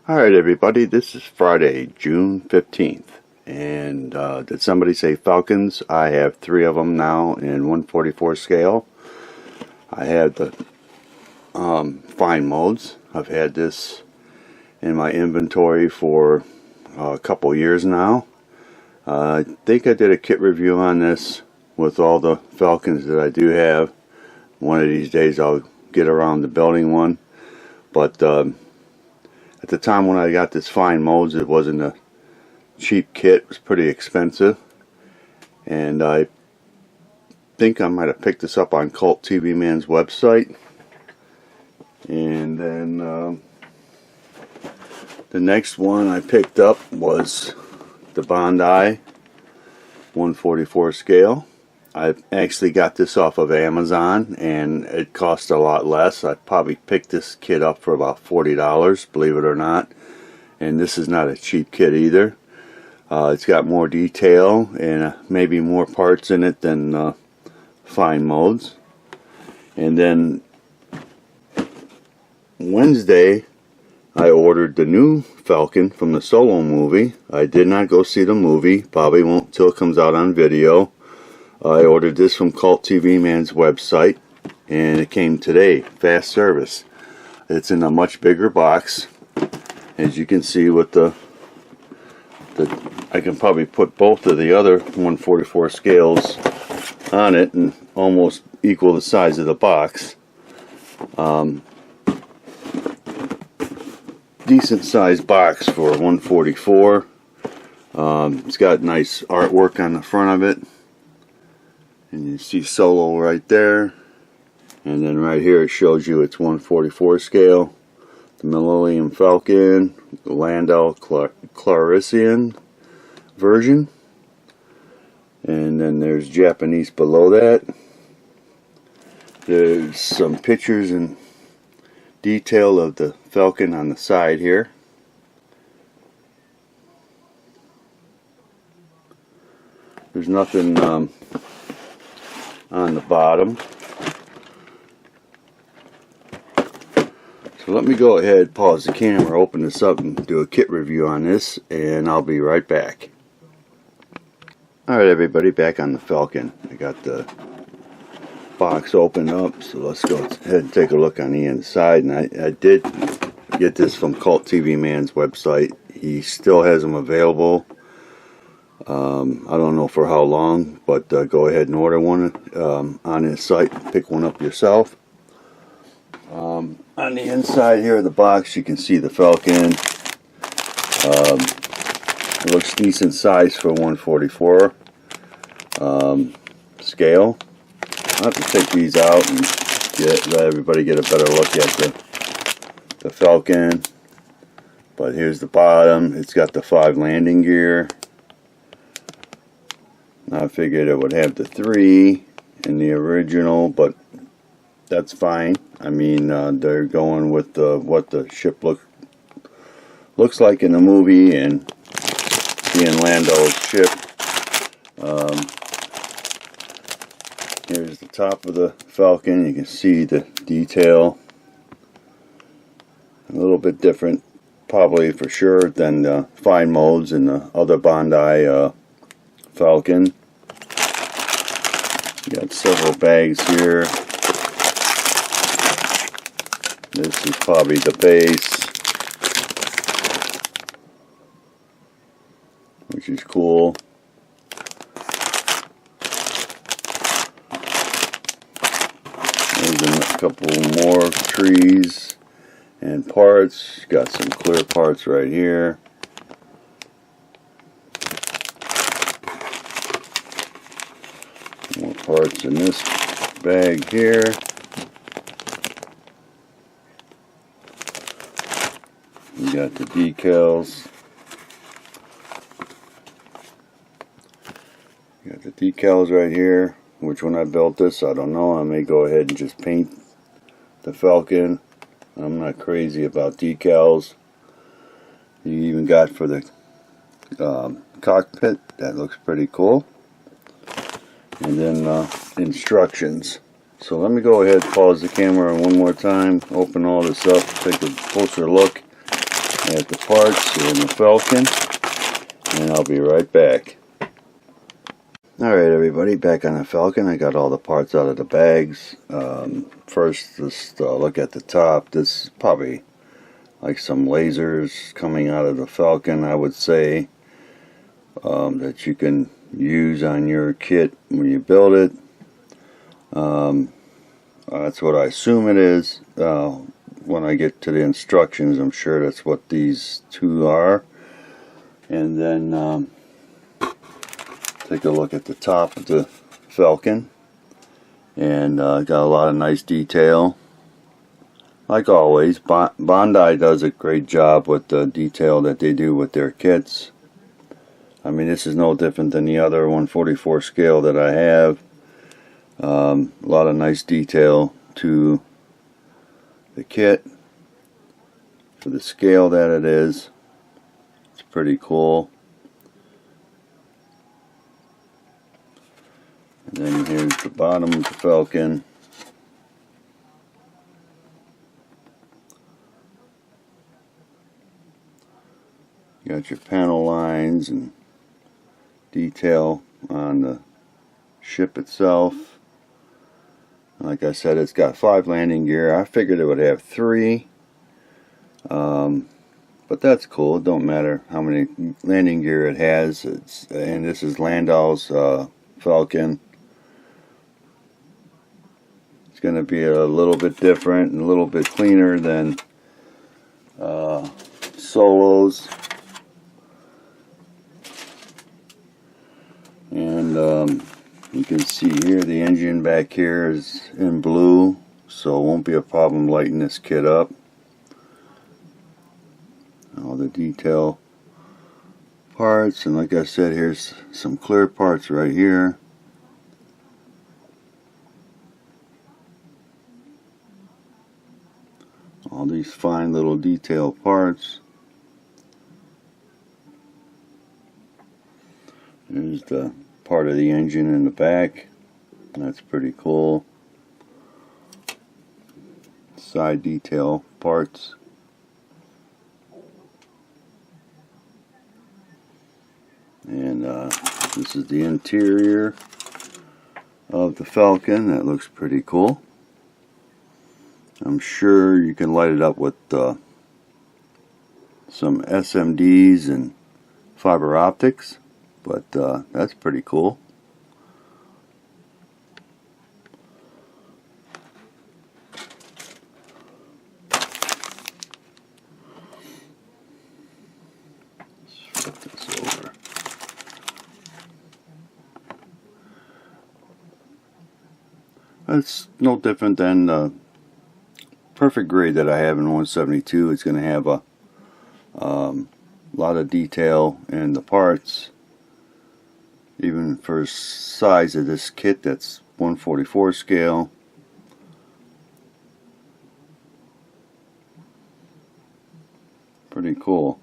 Alright everybody, this is Friday, June 15th, and did somebody say Falcons? I have 3 of them now in 144 scale. I have the fine modes. I've had this in my inventory for a couple years now. I think I did a kit review on this with all the Falcons that I do have. One of these days I'll get around to building one, but at the time when I got this fine modes, it wasn't a cheap kit. It was pretty expensive, and I think I might have picked this up on Cult TV Man's website. And then the next one I picked up was the Bondi 144 scale. I actually got this off of Amazon, and it cost a lot less. I probably picked this kit up for about $40, believe it or not. And this is not a cheap kit either. It's got more detail and maybe more parts in it than fine modes. And then Wednesday, I ordered the new Falcon from the Solo movie. I did not go see the movie. Probably won't until it comes out on video. I ordered this from Cult TV Man's website, and it came today, fast service. It's in a much bigger box, as you can see with the I can probably put both of the other 144 scales on it and almost equal the size of the box. Decent sized box for 144. It's got nice artwork on the front of it. And you see Solo right there, and then right here it shows you it's 144 scale. The Millennium Falcon, the Lando Calrissian version, and then there's Japanese below that. There's some pictures and detail of the Falcon on the side here. There's nothing on the bottom. So let me go ahead, pause the camera, open this up and do a kit review on this, and I'll be right back. Alright everybody, back on the Falcon. I got the box open up, so let's go ahead and take a look on the inside. And I did get this from Cult TV Man's website. He still has them available. I don't know for how long, but go ahead and order one on his site. Pick one up yourself. On the inside here of the box, you can see the Falcon. It looks decent size for 144 scale. I'll have to take these out and let everybody get a better look at the Falcon. But here's the bottom. It's got the 5 landing gear. I figured it would have the 3 in the original, but that's fine. I mean, they're going with what the ship looks like in the movie, and seeing Lando's ship. Here's the top of the Falcon. You can see the detail. A little bit different, probably for sure, than the fine modes and the other Bondi Falcon. You got several bags here. This is probably the base, which is cool. There's a couple more trees and parts. Got some clear parts right here. More parts in this bag here. We got the decals. You got the decals right here. Which when I built this, I don't know. I may go ahead and just paint the Falcon. I'm not crazy about decals. You even got for the cockpit. That looks pretty cool. And then instructions. So let me go ahead, pause the camera one more time, open all this up, take a closer look, at the parts in the Falcon, and I'll be right back. Alright everybody, back on the Falcon. I got all the parts out of the bags. First, just look at the top. This is probably like some lasers coming out of the Falcon, I would say, that you can use on your kit when you build it. That's what I assume it is. When I get to the instructions, I'm sure that's what these two are. And then take a look at the top of the Falcon, and got a lot of nice detail. Like always, Bondi does a great job with the detail that they do with their kits. I mean, this is no different than the other 144 scale that I have. A lot of nice detail to the kit for the scale that it is. It's pretty cool. And then here's the bottom of the Falcon. You got your panel lines and detail on the ship itself. Like I said, it's got 5 landing gear. I figured it would have 3. But that's cool. It don't matter how many landing gear it has. And this is Lando's Falcon. It's going to be a little bit different and a little bit cleaner than Solo's. And you can see here the engine back here is in blue, so it won't be a problem lighting this kit up. All the detail parts, and like I said, here's some clear parts right here. All these fine little detail parts. There's the part of the engine in the back. That's pretty cool. Side detail parts. And this is the interior of the Falcon. That looks pretty cool. I'm sure you can light it up with some SMDs and fiber optics, but that's pretty cool. Let's flip this over. It's no different than the perfect grade that I have in 172. It's going to have a lot of detail in the parts, even for size of this kit that's 144 scale. Pretty cool.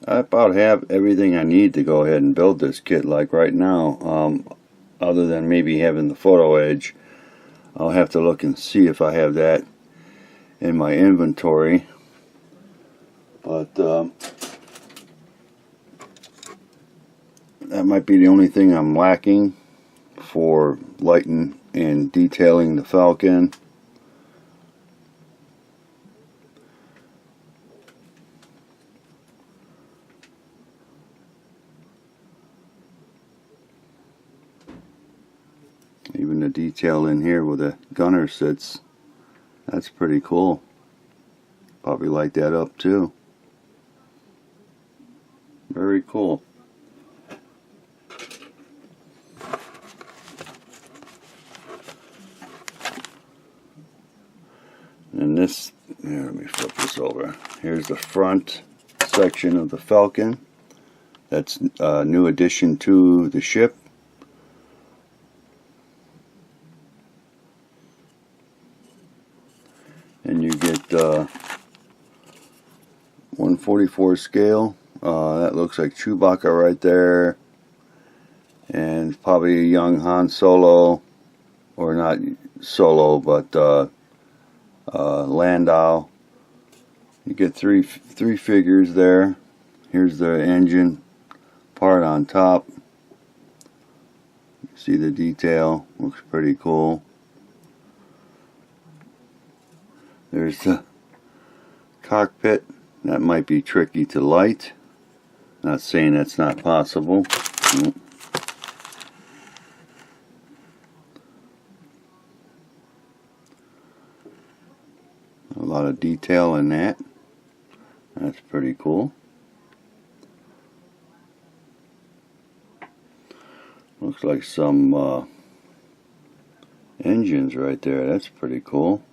I about have everything I need to go ahead and build this kit. Like right now, other than maybe having the photo edge, I'll have to look and see if I have that in my inventory. But that might be the only thing I'm lacking for lighting and detailing the Falcon. Even the detail in here where the gunner sits, that's pretty cool. Probably light that up too. Very cool. And this, here, let me flip this over. Here's the front section of the Falcon. That's a new addition to the ship. And you get 144 scale. That looks like Chewbacca right there, and probably a young Han Solo, or not Solo, but Lando. You get three figures there. Here's the engine part on top. See the detail, looks pretty cool. There's the cockpit. That might be tricky to light. Not saying that's not possible. A lot of detail in that. That's pretty cool. Looks like some engines right there. That's pretty cool.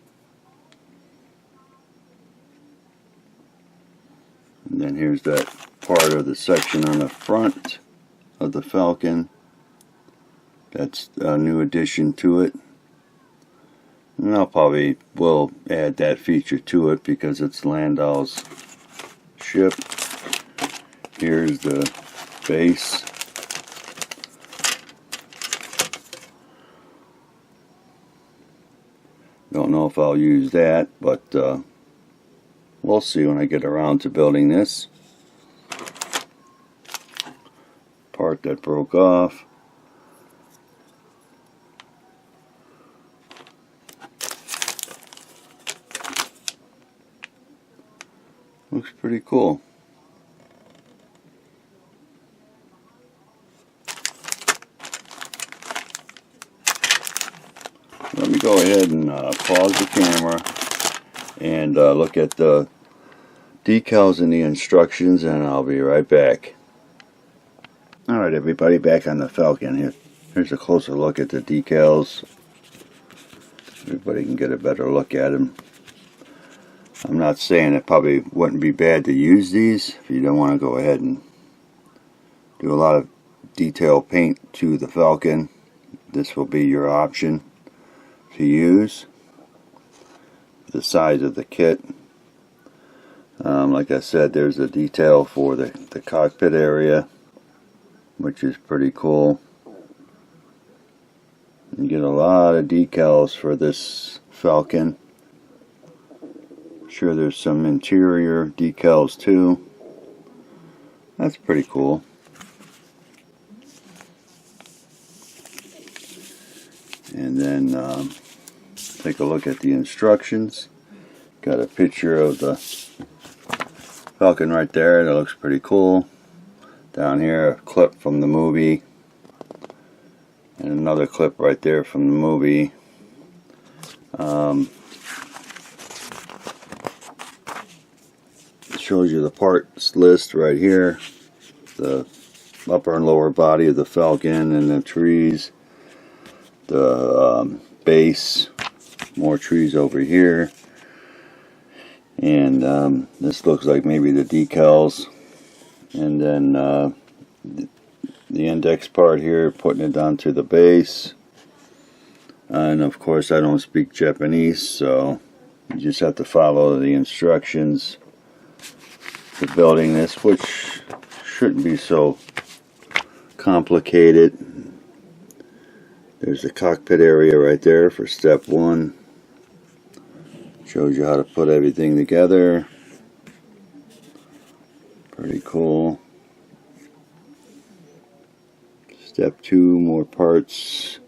And then here's that part of the section on the front of the Falcon. That's a new addition to it. And I'll probably will add that feature to it because it's Lando's ship. Here's the base. Don't know if I'll use that, but we'll see when I get around to building this. Part that broke off. Looks pretty cool. Let me go ahead and pause the camera and look at the decals and the instructions, and I'll be right back. Alright everybody, back on the Falcon. Here's a closer look at the decals. Everybody can get a better look at them. I'm not saying it probably wouldn't be bad to use these if you don't want to go ahead and do a lot of detail paint to the Falcon. This will be your option to use. The size of the kit. Like I said, there's a detail for the cockpit area, which is pretty cool. You get a lot of decals for this Falcon. Sure, there's some interior decals too. That's pretty cool. And then take a look at the instructions. Got a picture of the Falcon right there. That looks pretty cool. Down here, a clip from the movie. And another clip right there from the movie. It shows you the parts list right here. The upper and lower body of the Falcon and the trees. The base. More trees over here. And this looks like maybe the decals. And then the index part here, putting it down to the base. And of course I don't speak Japanese, so you just have to follow the instructions for building this, which shouldn't be so complicated. There's the cockpit area right there for step 1. Shows you how to put everything together. Pretty cool. Step 2, more parts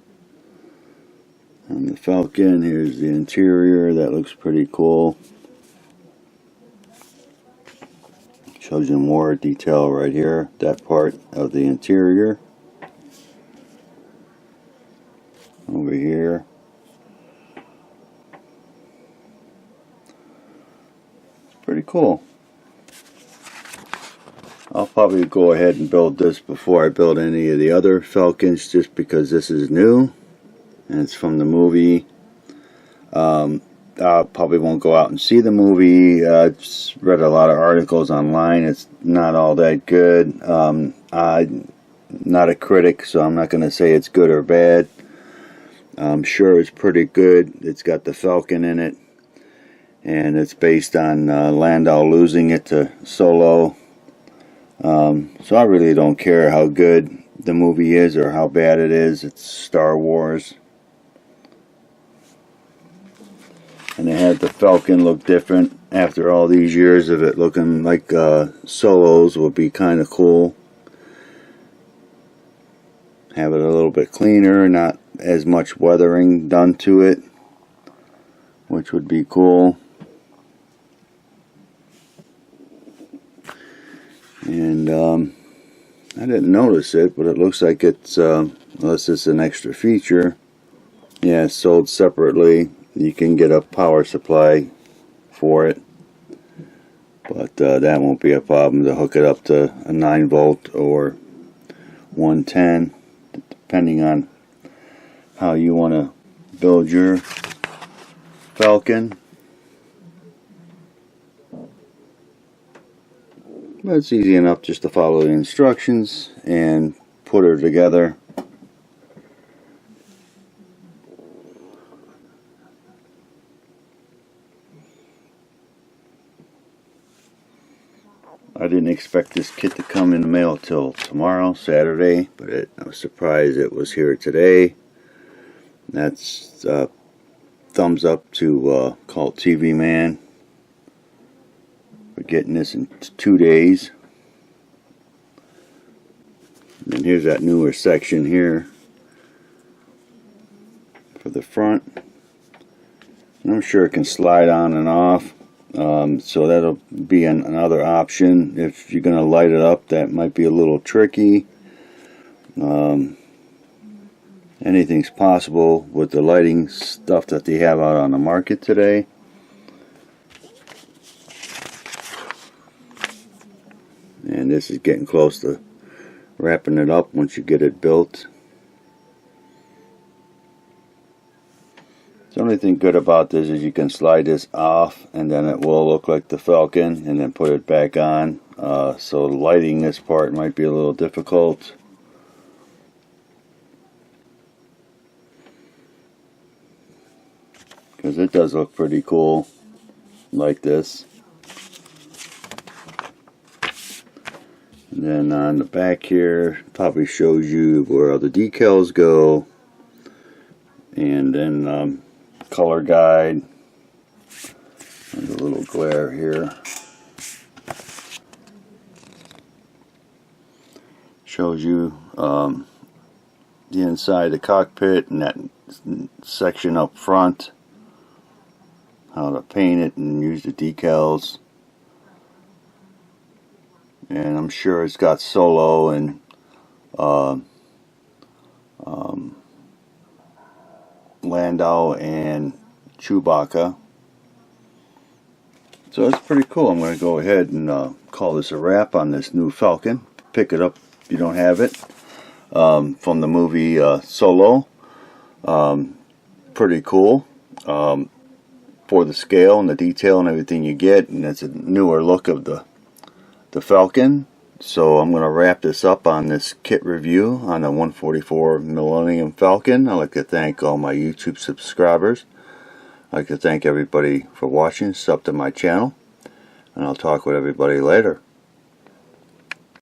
on the Falcon. Here's the interior. That looks pretty cool. Shows you more detail right here. That part of the interior. Over here. It's pretty cool. I'll probably go ahead and build this before I build any of the other Falcons, just because this is new and it's from the movie. I probably won't go out and see the movie. I just read a lot of articles online. It's not all that good. I'm not a critic, so I'm not going to say it's good or bad. I'm sure it's pretty good. It's got the Falcon in it, and it's based on Lando losing it to Solo. So I really don't care how good the movie is or how bad it is. It's Star Wars. And it had the Falcon look different after all these years of it looking like Solos would be kind of cool. Have it a little bit cleaner, not as much weathering done to it, which would be cool. And I didn't notice it, but it looks like it's, unless it's an extra feature, yeah, it's sold separately. You can get a power supply for it, but that won't be a problem to hook it up to a 9-volt or 110, depending on how you want to build your Falcon. But it's easy enough just to follow the instructions and put her together. I didn't expect this kit to come in the mail till tomorrow, Saturday, but I was surprised it was here today. That's thumbs up to Cult TV Man for getting this in 2 days. And here's that newer section here for the front. And I'm sure it can slide on and off. So that'll be another option. If you're going to light it up, that might be a little tricky. Anything's possible with the lighting stuff that they have out on the market today. And this is getting close to wrapping it up once you get it built. The only thing good about this is you can slide this off and then it will look like the Falcon, and then put it back on. So lighting this part might be a little difficult. Because it does look pretty cool like this. And then on the back here probably shows you where the decals go. And then color guide. There's a little glare here. Shows you the inside of the cockpit and that section up front. How to paint it and use the decals. And I'm sure it's got Solo and Lando and Chewbacca. So it's pretty cool. I'm going to go ahead and call this a wrap on this new Falcon. Pick it up if you don't have it. From the movie Solo. Pretty cool. For the scale and the detail and everything you get. And it's a newer look of the Falcon. So I'm going to wrap this up on this kit review on the 144 Millennium Falcon. I'd like to thank all my YouTube subscribers. I'd like to thank everybody for watching. Sub to my channel. And I'll talk with everybody later.